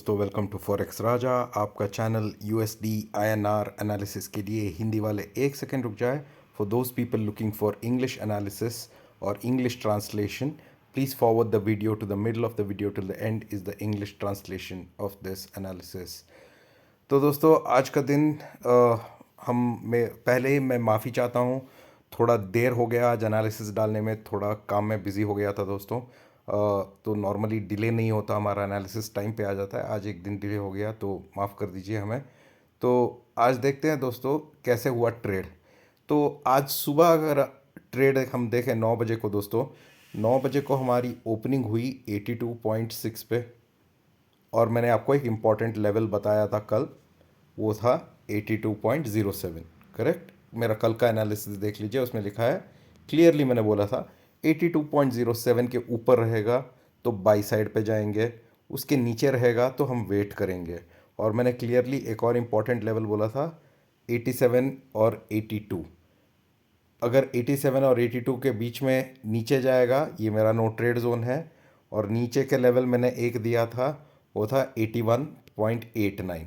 दोस्तों, welcome to forex राजा। आपका channel USD INR analysis के लिए हिंदी वाले एक सेकेंड रुक जाए। For those people looking for English analysis और English translation, please forward the video to the middle of the video till the end is the English translation of this analysis. तो दोस्तों, आज का दिन पहले ही मैं माफ़ी चाहता हूँ, थोड़ा देर हो गया आज एनालिसिस डालने में, थोड़ा काम में बिज़ी हो गया था दोस्तों। तो नॉर्मली डिले नहीं होता, हमारा एनालिसिस टाइम पे आ जाता है। आज एक दिन डिले हो गया तो माफ़ कर दीजिए हमें। तो आज देखते हैं दोस्तों कैसे हुआ ट्रेड। तो आज सुबह अगर ट्रेड हम देखें 9 बजे को दोस्तों, 9 बजे को हमारी ओपनिंग हुई 82.6 पे, और मैंने आपको एक इम्पॉर्टेंट लेवल बताया था कल, वो था 82.07। करेक्ट, मेरा कल का एनालिसिस देख लीजिए, उसमें लिखा है क्लियरली, मैंने बोला था 82.07 के ऊपर रहेगा तो बाई साइड पे जाएंगे, उसके नीचे रहेगा तो हम वेट करेंगे। और मैंने क्लियरली एक और इम्पॉर्टेंट लेवल बोला था 87 और 82। अगर 87 और 82 के बीच में नीचे जाएगा, ये मेरा नो ट्रेड जोन है। और नीचे के लेवल मैंने एक दिया था, वो था 81.89,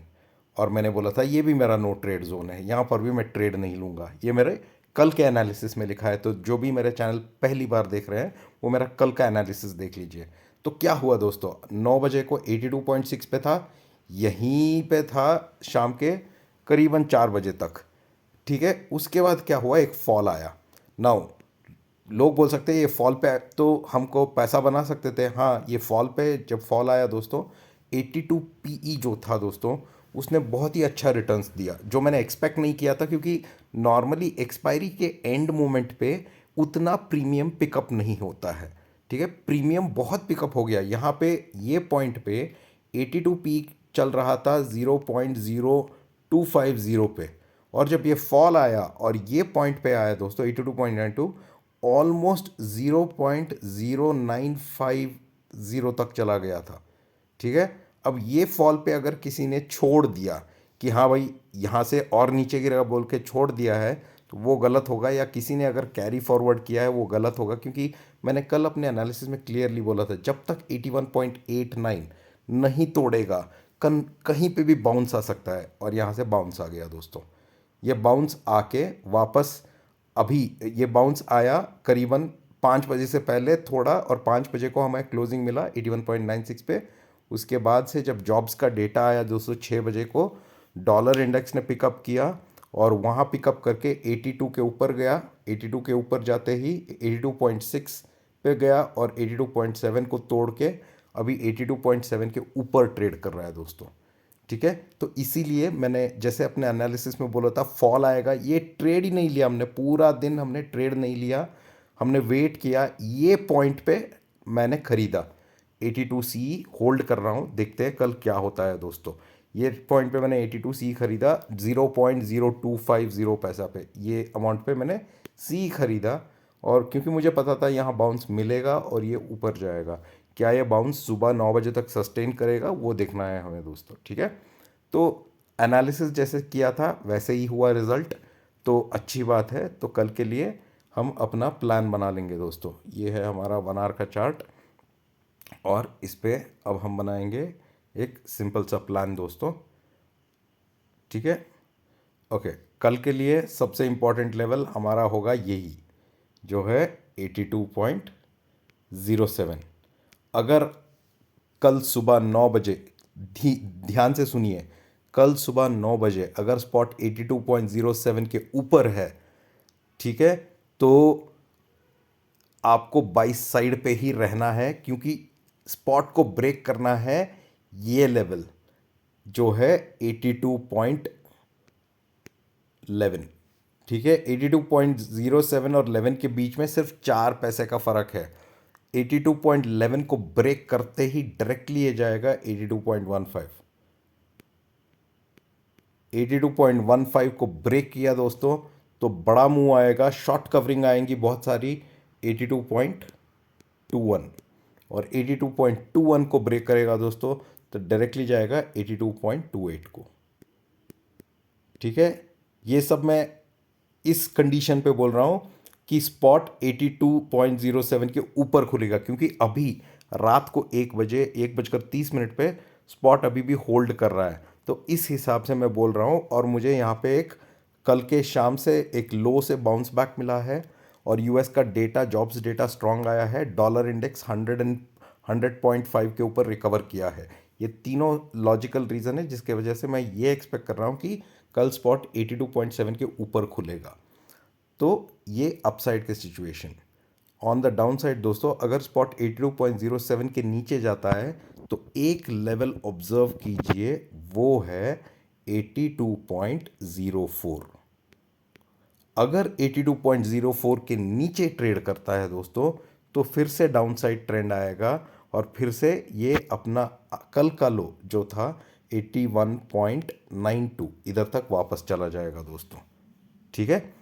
और मैंने बोला था ये भी मेरा नो ट्रेड जोन है, यहाँ पर भी मैं ट्रेड नहीं लूँगा। ये मेरे कल के एनालिसिस में लिखा है। तो जो भी मेरे चैनल पहली बार देख रहे हैं वो मेरा कल का एनालिसिस देख लीजिए। तो क्या हुआ दोस्तों, 9 बजे को 82.6 पे था, यहीं पे था शाम के करीबन 4 बजे तक। ठीक है, उसके बाद क्या हुआ, एक फॉल आया। नाउ लोग बोल सकते हैं ये फॉल पे तो हमको पैसा बना सकते थे। हाँ, ये फॉल पे जब फॉल आया दोस्तों, 82 पीई जो था दोस्तों, उसने बहुत ही अच्छा रिटर्न्स दिया, जो मैंने एक्सपेक्ट नहीं किया था, क्योंकि नॉर्मली एक्सपायरी के एंड मोमेंट पे उतना प्रीमियम पिकअप नहीं होता है। ठीक है, प्रीमियम बहुत पिकअप हो गया यहाँ पे। ये पॉइंट पे 82 पी चल रहा था 0.0250 पे, और जब ये फॉल आया और ये पॉइंट पे आया दोस्तों 82.92, ऑलमोस्ट 0.0950 तक चला गया था। ठीक है, अब ये फॉल पे अगर किसी ने छोड़ दिया कि हाँ भाई यहाँ से और नीचे गिरेगा बोल के छोड़ दिया है, तो वो गलत होगा, या किसी ने अगर कैरी फॉरवर्ड किया है वो गलत होगा। क्योंकि मैंने कल अपने एनालिसिस में क्लियरली बोला था, जब तक 81.89 नहीं तोड़ेगा कहीं पे भी बाउंस आ सकता है, और यहाँ से बाउंस आ गया दोस्तों। ये बाउंस आके वापस, अभी ये बाउंस आया करीबन 5 बजे से पहले थोड़ा, और 5 बजे को हमें क्लोजिंग मिला 81.96 पे। उसके बाद से जब जॉब्स का डेटा आया दोस्तों 6 बजे को, डॉलर इंडेक्स ने पिकअप किया, और वहाँ पिकअप करके 82 के ऊपर गया। 82 के ऊपर जाते ही 82.6 पे गया, और 82.7 को तोड़ के अभी 82.7 के ऊपर ट्रेड कर रहा है दोस्तों। ठीक है, तो इसीलिए मैंने जैसे अपने एनालिसिस में बोला था फॉल आएगा, ये ट्रेड ही नहीं लिया हमने, पूरा दिन हमने ट्रेड नहीं लिया, हमने वेट किया। ये पॉइंट पे मैंने खरीदा, 82 सी होल्ड कर रहा हूँ, देखते हैं कल क्या होता है दोस्तों। ये पॉइंट पे मैंने 82 सी खरीदा 0.0250 पैसा पे, ये अमाउंट पे मैंने सी खरीदा। और क्योंकि मुझे पता था यहाँ बाउंस मिलेगा और ये ऊपर जाएगा, क्या ये बाउंस सुबह 9 बजे तक सस्टेन करेगा वो देखना है हमें दोस्तों। ठीक है, तो एनालिसिस जैसे किया था वैसे ही हुआ रिज़ल्ट, तो अच्छी बात है। तो कल के लिए हम अपना प्लान बना लेंगे दोस्तों। ये है हमारा 1 आवर का चार्ट, और इस पे अब हम बनाएंगे एक सिंपल सा प्लान दोस्तों। ठीक है, ओके, कल के लिए सबसे इम्पोर्टेंट लेवल हमारा होगा यही, जो है 82.07। अगर कल सुबह 9 बजे, ध्यान से सुनिए, कल सुबह 9 बजे अगर स्पॉट 82.07 के ऊपर है, ठीक है, तो आपको 22 साइड पे ही रहना है, क्योंकि स्पॉट को ब्रेक करना है ये लेवल जो है 82.11। ठीक है, 82.07 और 11 के बीच में सिर्फ 4 पैसे का फ़र्क है। 82.11 को ब्रेक करते ही डायरेक्टली ये जाएगा 82.15। 82.15 को ब्रेक किया दोस्तों तो बड़ा मूव आएगा, शॉर्ट कवरिंग आएंगी बहुत सारी 82.21, और 82.21 को ब्रेक करेगा दोस्तों तो डायरेक्टली जाएगा 82.28 को। ठीक है, ये सब मैं इस कंडीशन पे बोल रहा हूँ कि स्पॉट 82.07 के ऊपर खुलेगा, क्योंकि अभी रात को 1 बजे 1 बजकर 30 मिनट पे स्पॉट अभी भी होल्ड कर रहा है। तो इस हिसाब से मैं बोल रहा हूँ, और मुझे यहाँ पे एक कल के शाम से एक लो से बाउंस बैक मिला है, और यूएस का डेटा, जॉब्स डेटा स्ट्रांग आया है, डॉलर इंडेक्स 100.5 के ऊपर रिकवर किया है। ये तीनों लॉजिकल रीज़न है जिसके वजह से मैं ये एक्सपेक्ट कर रहा हूँ कि कल स्पॉट 82.7 के ऊपर खुलेगा। तो ये अपसाइड के situation. On the down side दोस्तों, अगर स्पॉट 82.07 के नीचे जाता है तो एक लेवल ऑब्जर्व कीजिए, वो है 82.04। अगर 82.04 के नीचे ट्रेड करता है दोस्तों, तो फिर से डाउन साइड ट्रेंड आएगा, और फिर से ये अपना कल का लो जो था 81.92 इधर तक वापस चला जाएगा दोस्तों। ठीक है,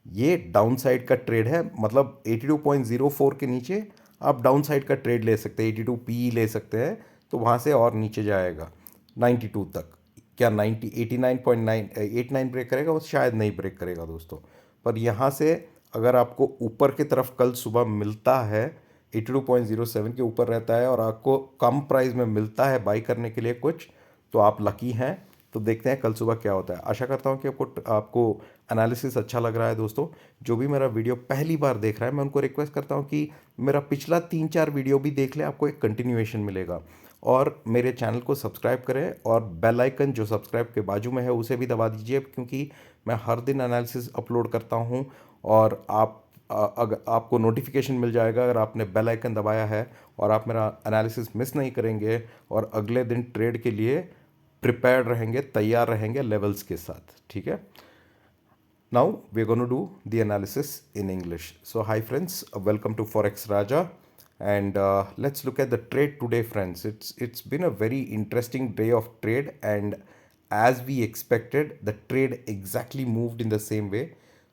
ये डाउन साइड का ट्रेड है, मतलब 82.04 के नीचे आप डाउन साइड का ट्रेड ले सकते हैं, 82 पी ले सकते हैं, तो वहाँ से और नीचे जाएगा 92 तक। क्या 90 89.989 ब्रेक करेगा? वो शायद नहीं ब्रेक करेगा दोस्तों। पर यहाँ से अगर आपको ऊपर की तरफ कल सुबह मिलता है, 82.07 के ऊपर रहता है, और आपको कम प्राइस में मिलता है बाई करने के लिए कुछ, तो आप लकी हैं। तो देखते हैं कल सुबह क्या होता है। आशा करता हूँ कि आपको आपको एनालिसिस अच्छा लग रहा है दोस्तों। जो भी मेरा वीडियो पहली बार देख रहा है, मैं उनको रिक्वेस्ट करता हूँ कि मेरा पिछला 3-4 वीडियो भी देख ले, आपको एक कंटिन्यूएशन मिलेगा। और मेरे चैनल को सब्सक्राइब करें, और बेल आइकन जो सब्सक्राइब के बाजू में है उसे भी दबा दीजिए, क्योंकि मैं हर दिन एनालिसिस अपलोड करता हूँ, और अगर आपको नोटिफिकेशन मिल जाएगा अगर आपने बेल आइकन दबाया है, और आप मेरा एनालिसिस मिस नहीं करेंगे, और अगले दिन ट्रेड के लिए प्रिपेयर्ड रहेंगे, तैयार रहेंगे लेवल्स के साथ। ठीक है, now we're going to do the analysis in English. So hi friends, welcome to Forex Raja, and let's look at the trade today friends. It's been a very interesting day of trade, and as we expected, the trade exactly moved in the same way.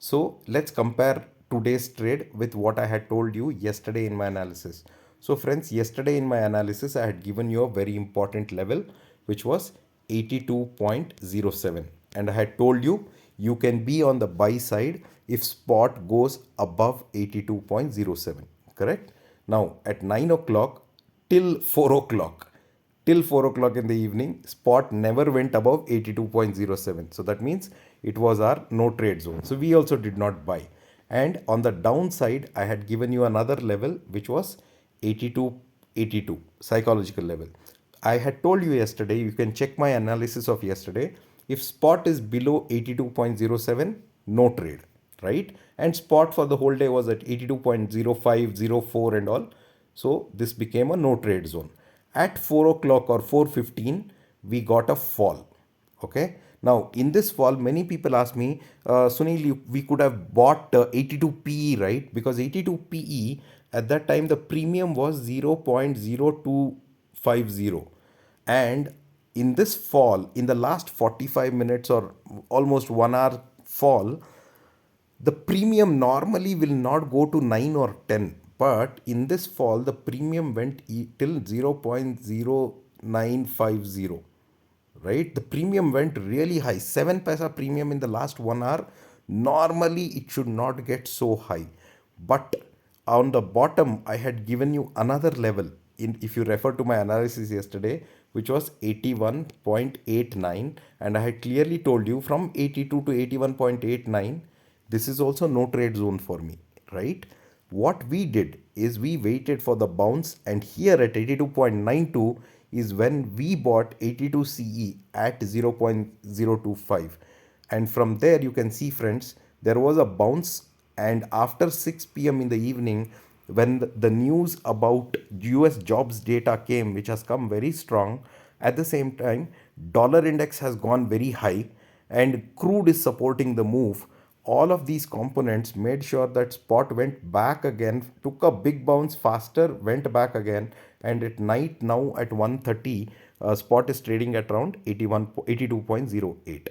So let's compare today's trade with what I had told you yesterday in my analysis. So friends, yesterday in my analysis I had given you a very important level which was 82.07, and I had told you you can be on the buy side if spot goes above 82.07. Correct? Now at 9 o'clock till 4 o'clock, till 4 o'clock in the evening, spot never went above 82.07. So that means it was our no trade zone. So we also did not buy. And on the downside, I had given you another level which was 82 psychological level. I had told you yesterday, you can check my analysis of yesterday. If spot is below 82.07, no trade, right? And spot for the whole day was at 82.0504 and all. So this became a no trade zone. At 4 o'clock or 4:15, we got a fall. Okay. Now, in this fall, many people ask me, Sunil, we could have bought 82 PE, right? Because 82 PE at that time, the premium was 0.0250. And in this fall, in the last 45 minutes or almost 1 hour fall, the premium normally will not go to 9 or 10, but in this fall the premium went till 0.0950, right? The premium went really high, 7 paisa premium in the last 1 hour. Normally it should not get so high, but on the bottom I had given you another level, in if you refer to my analysis yesterday, which was 81.89, and I had clearly told you from 82 to 81.89, this is also no trade zone for me, right? What we did is we waited for the bounce, and here at 82.92 is when we bought 82 CE at 0.025. And from there you can see friends, there was a bounce, and after 6 p.m. in the evening, when the news about US jobs data came, which has come very strong, at the same time dollar index has gone very high, and crude is supporting the move. All of these components made sure that spot went back again, took a big bounce faster, went back again, and at night now at 1:30, spot is trading at around 82.08.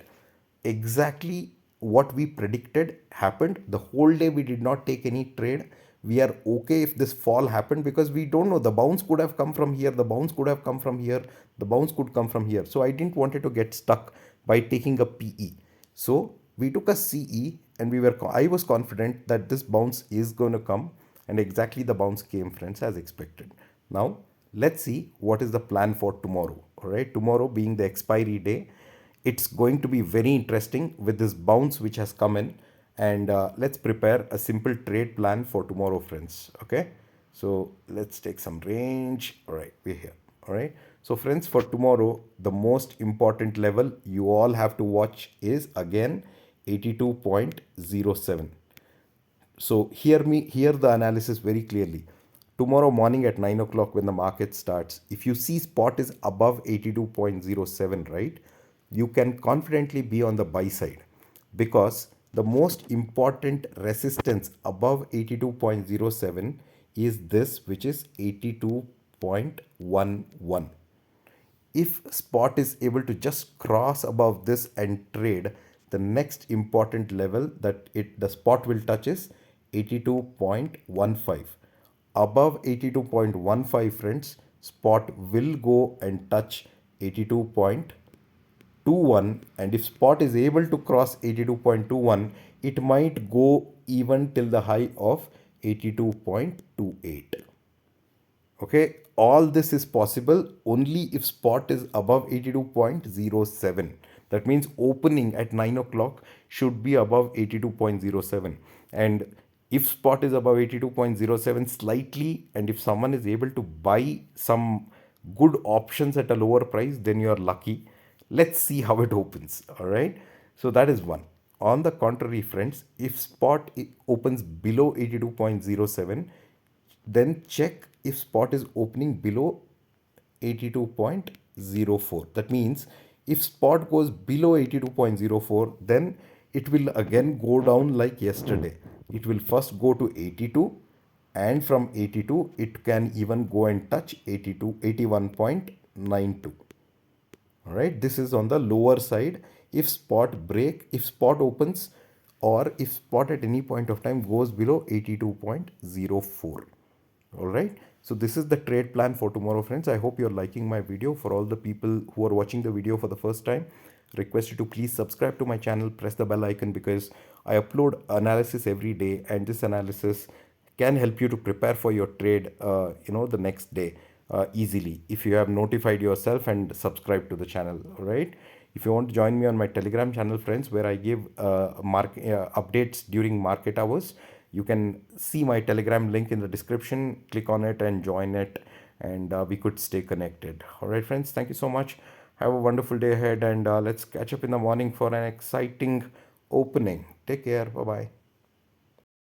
Exactly what we predicted happened. The whole day we did not take any trade. We are okay if this fall happened, because we don't know, the bounce could have come from here, the bounce could have come from here, the bounce could come from here. So I didn't want it to get stuck by taking a PE. So we took a CE, and I was confident that this bounce is going to come, and exactly the bounce came friends as expected. Now let's see what is the plan for tomorrow. All right, tomorrow being the expiry day, it's going to be very interesting with this bounce which has come in. And let's prepare a simple trade plan for tomorrow, friends. Okay, so let's take some range. All right, we're here. All right, so friends, for tomorrow, the most important level you all have to watch is again 82.07. So hear the analysis very clearly. Tomorrow morning at 9 o'clock when the market starts, if you see spot is above 82.07, right, you can confidently be on the buy side, because the most important resistance above 82.07 is this, which is 82.11. If spot is able to just cross above this and trade, the next important level that the spot will touch is 82.15. Above 82.15, friends, spot will go and touch 82.21, and if spot is able to cross 82.21, it might go even till the high of 82.28. Okay, all this is possible only if spot is above 82.07. That means opening at 9 o'clock should be above 82.07. And if spot is above 82.07 slightly, and if someone is able to buy some good options at a lower price, then you are lucky. Let's see how it opens. All right, so that is one. On the contrary, friends, if spot opens below 82.07, then check if spot is opening below 82.04. That means if spot goes below 82.04, then it will again go down like yesterday. It will first go to 82, and from 82 it can even go and touch 81.92. All right, this is on the lower side. If spot opens, or if spot at any point of time goes below 82.04. All right, so this is the trade plan for tomorrow, friends. I hope you're liking my video. For all the people who are watching the video for the first time, request you to please subscribe to my channel, press the bell icon, because I upload analysis every day, and this analysis can help you to prepare for your trade the next day easily, if you have notified yourself and subscribe to the channel. All right, if you want to join me on my Telegram channel, friends, where I give updates during market hours, you can see my Telegram link in the description. Click on it and join it, and we could stay connected. All right, friends, thank you so much. Have a wonderful day ahead, and let's catch up in the morning for an exciting opening. Take care. Bye bye.